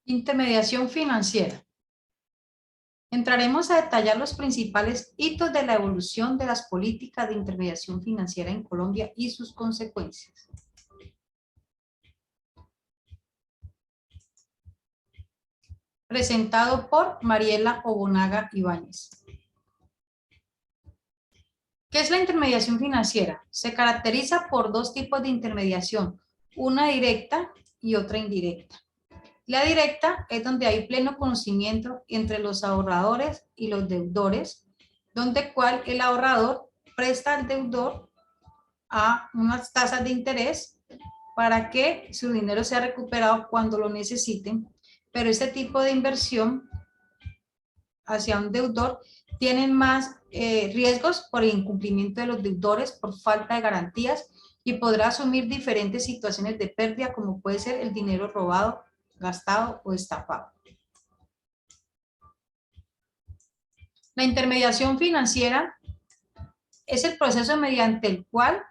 Intermediación financiera. Entraremos a detallar los principales hitos de la evolución de las políticas de intermediación financiera en Colombia y sus consecuencias. Presentado por Mariela Obonaga Ibáñez. ¿Qué es la intermediación financiera? Se caracteriza por dos tipos de intermediación, una directa y otra indirecta. La directa es donde hay pleno conocimiento entre los ahorradores y los deudores, donde cual el ahorrador presta al deudor a unas tasas de interés para que su dinero sea recuperado cuando lo necesiten, pero este tipo de inversión hacia un deudor tienen más riesgos por el incumplimiento de los deudores, por falta de garantías, y podrá asumir diferentes situaciones de pérdida como puede ser el dinero robado, gastado o estafado. La intermediación financiera es el proceso mediante el cual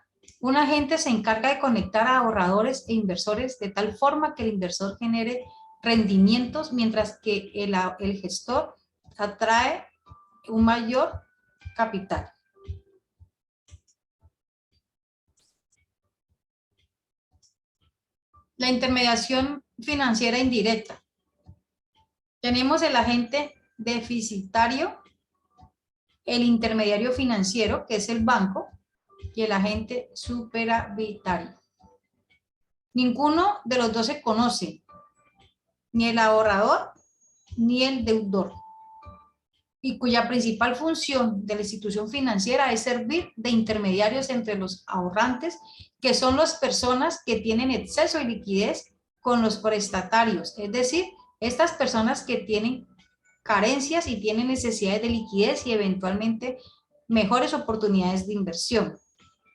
un agente se encarga de conectar a ahorradores e inversores de tal forma que el inversor genere rendimientos mientras que el gestor atrae un mayor capital. La intermediación financiera indirecta. Tenemos el agente deficitario, el intermediario financiero, que es el banco, y el agente superavitario. Ninguno de los dos se conoce, ni el ahorrador ni el deudor, y cuya principal función de la institución financiera es servir de intermediarios entre los ahorrantes, que son las personas que tienen exceso de liquidez, con los prestatarios, es decir, estas personas que tienen carencias y tienen necesidades de liquidez y eventualmente mejores oportunidades de inversión.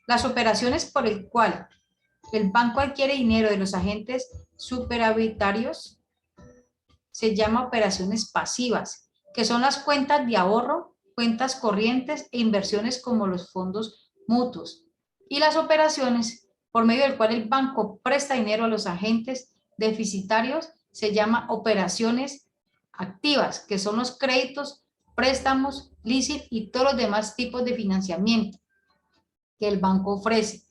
Las operaciones por el cual el banco adquiere dinero de los agentes superavitarios se llama operaciones pasivas, que son las cuentas de ahorro, cuentas corrientes e inversiones como los fondos mutuos. Y las operaciones por medio del cual el banco presta dinero a los agentes deficitarios se llama operaciones activas, que son los créditos, préstamos, leasing y todos los demás tipos de financiamiento que el banco ofrece.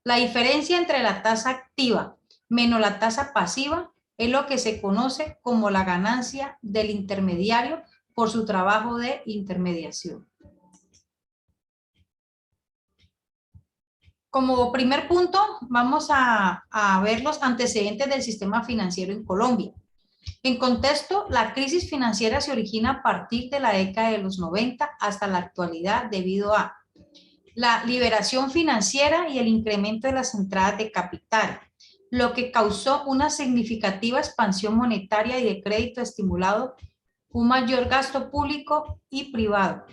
La diferencia entre la tasa activa menos la tasa pasiva es lo que se conoce como la ganancia del intermediario por su trabajo de intermediación. Como primer punto, vamos a ver los antecedentes del sistema financiero en Colombia. En contexto, la crisis financiera se origina a partir de la década de los 90 hasta la actualidad debido a la liberación financiera y el incremento de las entradas de capital, lo que causó una significativa expansión monetaria y de crédito estimulado un mayor gasto público y privado.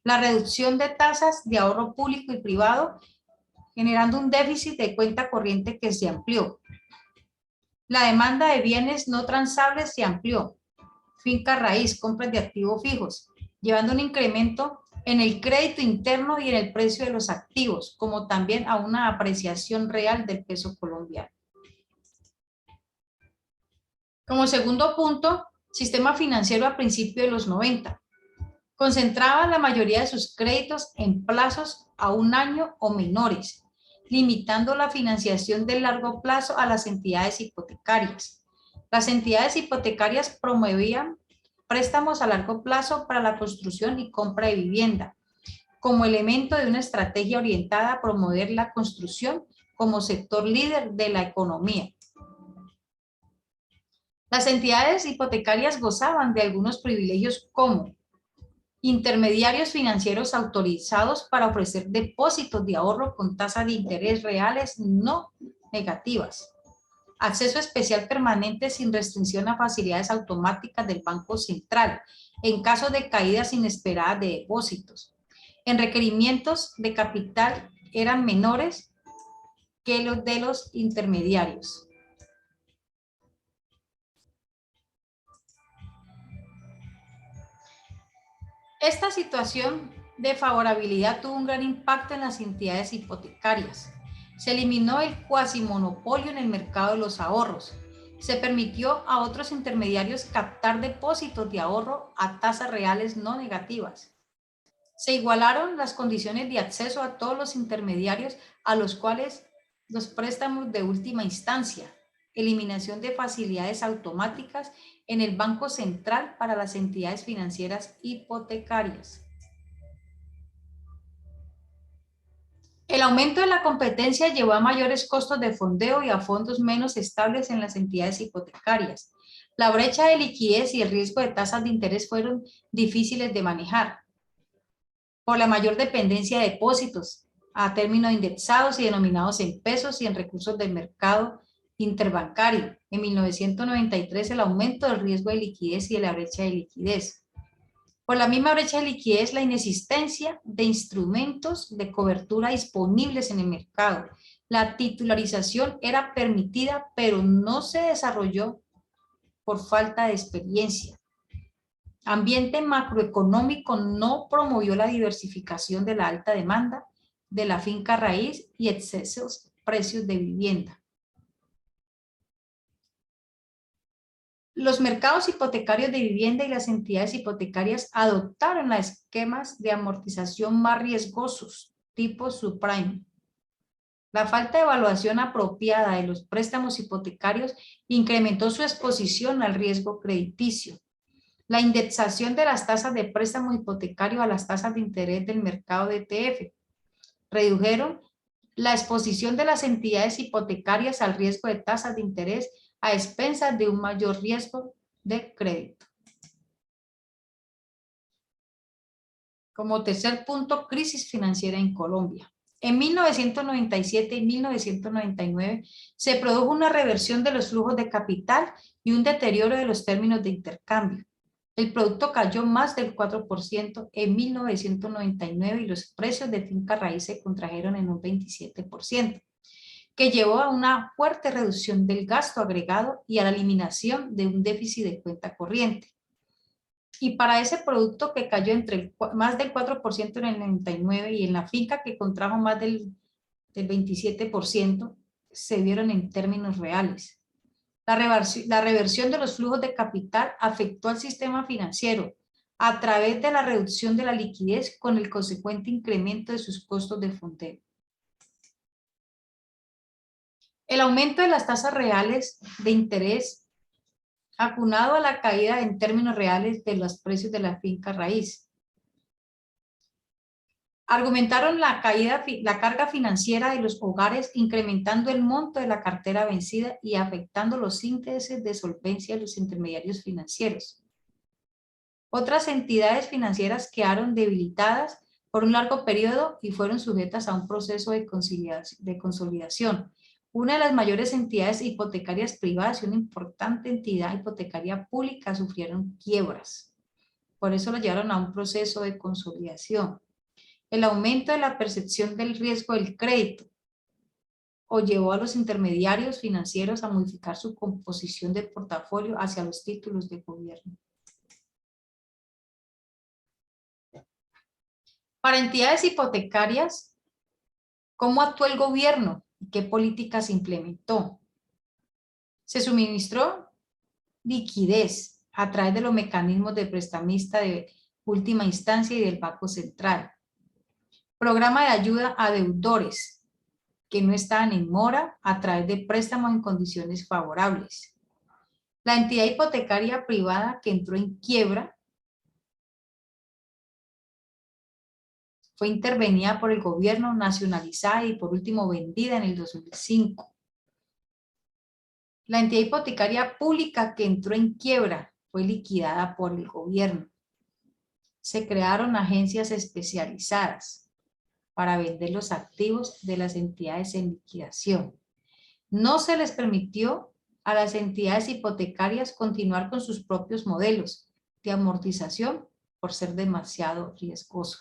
La reducción de tasas de ahorro público y privado, generando un déficit de cuenta corriente que se amplió. La demanda de bienes no transables se amplió. Finca raíz, compras de activos fijos, llevando un incremento en el crédito interno y en el precio de los activos, como también a una apreciación real del peso colombiano. Como segundo punto, sistema financiero a principios de los 90. Concentraba la mayoría de sus créditos en plazos a un año o menores, limitando la financiación de largo plazo a las entidades hipotecarias. Las entidades hipotecarias promovían préstamos a largo plazo para la construcción y compra de vivienda, como elemento de una estrategia orientada a promover la construcción como sector líder de la economía. Las entidades hipotecarias gozaban de algunos privilegios como intermediarios financieros autorizados para ofrecer depósitos de ahorro con tasas de interés reales no negativas, acceso especial permanente sin restricción a facilidades automáticas del Banco Central en caso de caídas inesperadas de depósitos. En requerimientos de capital eran menores que los de los intermediarios. Esta situación de favorabilidad tuvo un gran impacto en las entidades hipotecarias. Se eliminó el cuasimonopolio en el mercado de los ahorros. Se permitió a otros intermediarios captar depósitos de ahorro a tasas reales no negativas. Se igualaron las condiciones de acceso a todos los intermediarios a los cuales los préstamos de última instancia, eliminación de facilidades automáticas en el Banco Central para las entidades financieras hipotecarias. El aumento de la competencia llevó a mayores costos de fondeo y a fondos menos estables en las entidades hipotecarias. La brecha de liquidez y el riesgo de tasas de interés fueron difíciles de manejar por la mayor dependencia de depósitos a términos indexados y denominados en pesos y en recursos del mercado interbancario. En 1993 el aumento del riesgo de liquidez y de la brecha de liquidez. Por la misma brecha de liquidez, la inexistencia de instrumentos de cobertura disponibles en el mercado. La titularización era permitida, pero no se desarrolló por falta de experiencia. Ambiente macroeconómico no promovió la diversificación de la alta demanda de la finca raíz y excesos precios de vivienda. Los mercados hipotecarios de vivienda y las entidades hipotecarias adoptaron esquemas de amortización más riesgosos, tipo subprime. La falta de evaluación apropiada de los préstamos hipotecarios incrementó su exposición al riesgo crediticio. La indexación de las tasas de préstamo hipotecario a las tasas de interés del mercado de ETF redujeron la exposición de las entidades hipotecarias al riesgo de tasas de interés a expensas de un mayor riesgo de crédito. Como tercer punto, crisis financiera en Colombia. En 1997 y 1999 se produjo una reversión de los flujos de capital y un deterioro de los términos de intercambio. El producto cayó más del 4% en 1999 y los precios de finca raíz se contrajeron en un 27%. Que llevó a una fuerte reducción del gasto agregado y a la eliminación de un déficit de cuenta corriente. Y para ese producto que cayó más del 4% en el 99 y en la finca que contrajo más del 27%, se vieron en términos reales. La reversión de los flujos de capital afectó al sistema financiero a través de la reducción de la liquidez con el consecuente incremento de sus costos de fondeo. El aumento de las tasas reales de interés acunado a la caída en términos reales de los precios de la finca raíz. Argumentaron la carga financiera de los hogares, incrementando el monto de la cartera vencida y afectando los índices de solvencia de los intermediarios financieros. Otras entidades financieras quedaron debilitadas por un largo periodo y fueron sujetas a un proceso de consolidación. Una de las mayores entidades hipotecarias privadas y una importante entidad hipotecaria pública sufrieron quiebras. Por eso lo llevaron a un proceso de consolidación. El aumento de la percepción del riesgo del crédito o llevó a los intermediarios financieros a modificar su composición de portafolio hacia los títulos de gobierno. Para entidades hipotecarias, ¿cómo actuó el gobierno? ¿Qué políticas implementó? Se suministró liquidez a través de los mecanismos de prestamista de última instancia y del Banco Central. Programa de ayuda a deudores que no estaban en mora a través de préstamos en condiciones favorables. La entidad hipotecaria privada que entró en quiebra fue intervenida por el gobierno, nacionalizada y por último vendida en el 2005. La entidad hipotecaria pública que entró en quiebra fue liquidada por el gobierno. Se crearon agencias especializadas para vender los activos de las entidades en liquidación. No se les permitió a las entidades hipotecarias continuar con sus propios modelos de amortización por ser demasiado riesgoso.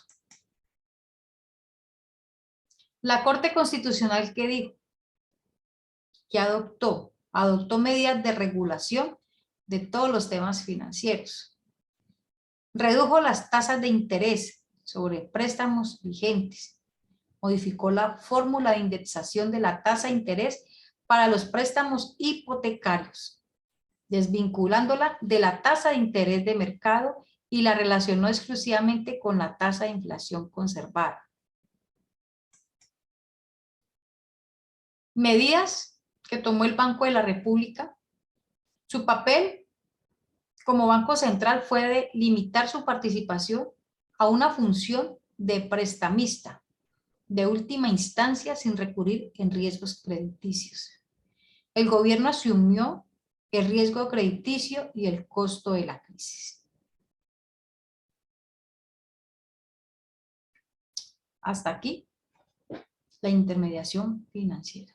La Corte Constitucional, ¿qué dijo? Que adoptó medidas de regulación de todos los temas financieros. Redujo las tasas de interés sobre préstamos vigentes. Modificó la fórmula de indexación de la tasa de interés para los préstamos hipotecarios. desvinculándola de la tasa de interés de mercado y la relacionó exclusivamente con la tasa de inflación conservada. Medidas que tomó el Banco de la República. Su papel como Banco Central fue de limitar su participación a una función de prestamista de última instancia sin recurrir en riesgos crediticios. El gobierno asumió el riesgo crediticio y el costo de la crisis. Hasta aquí la intermediación financiera.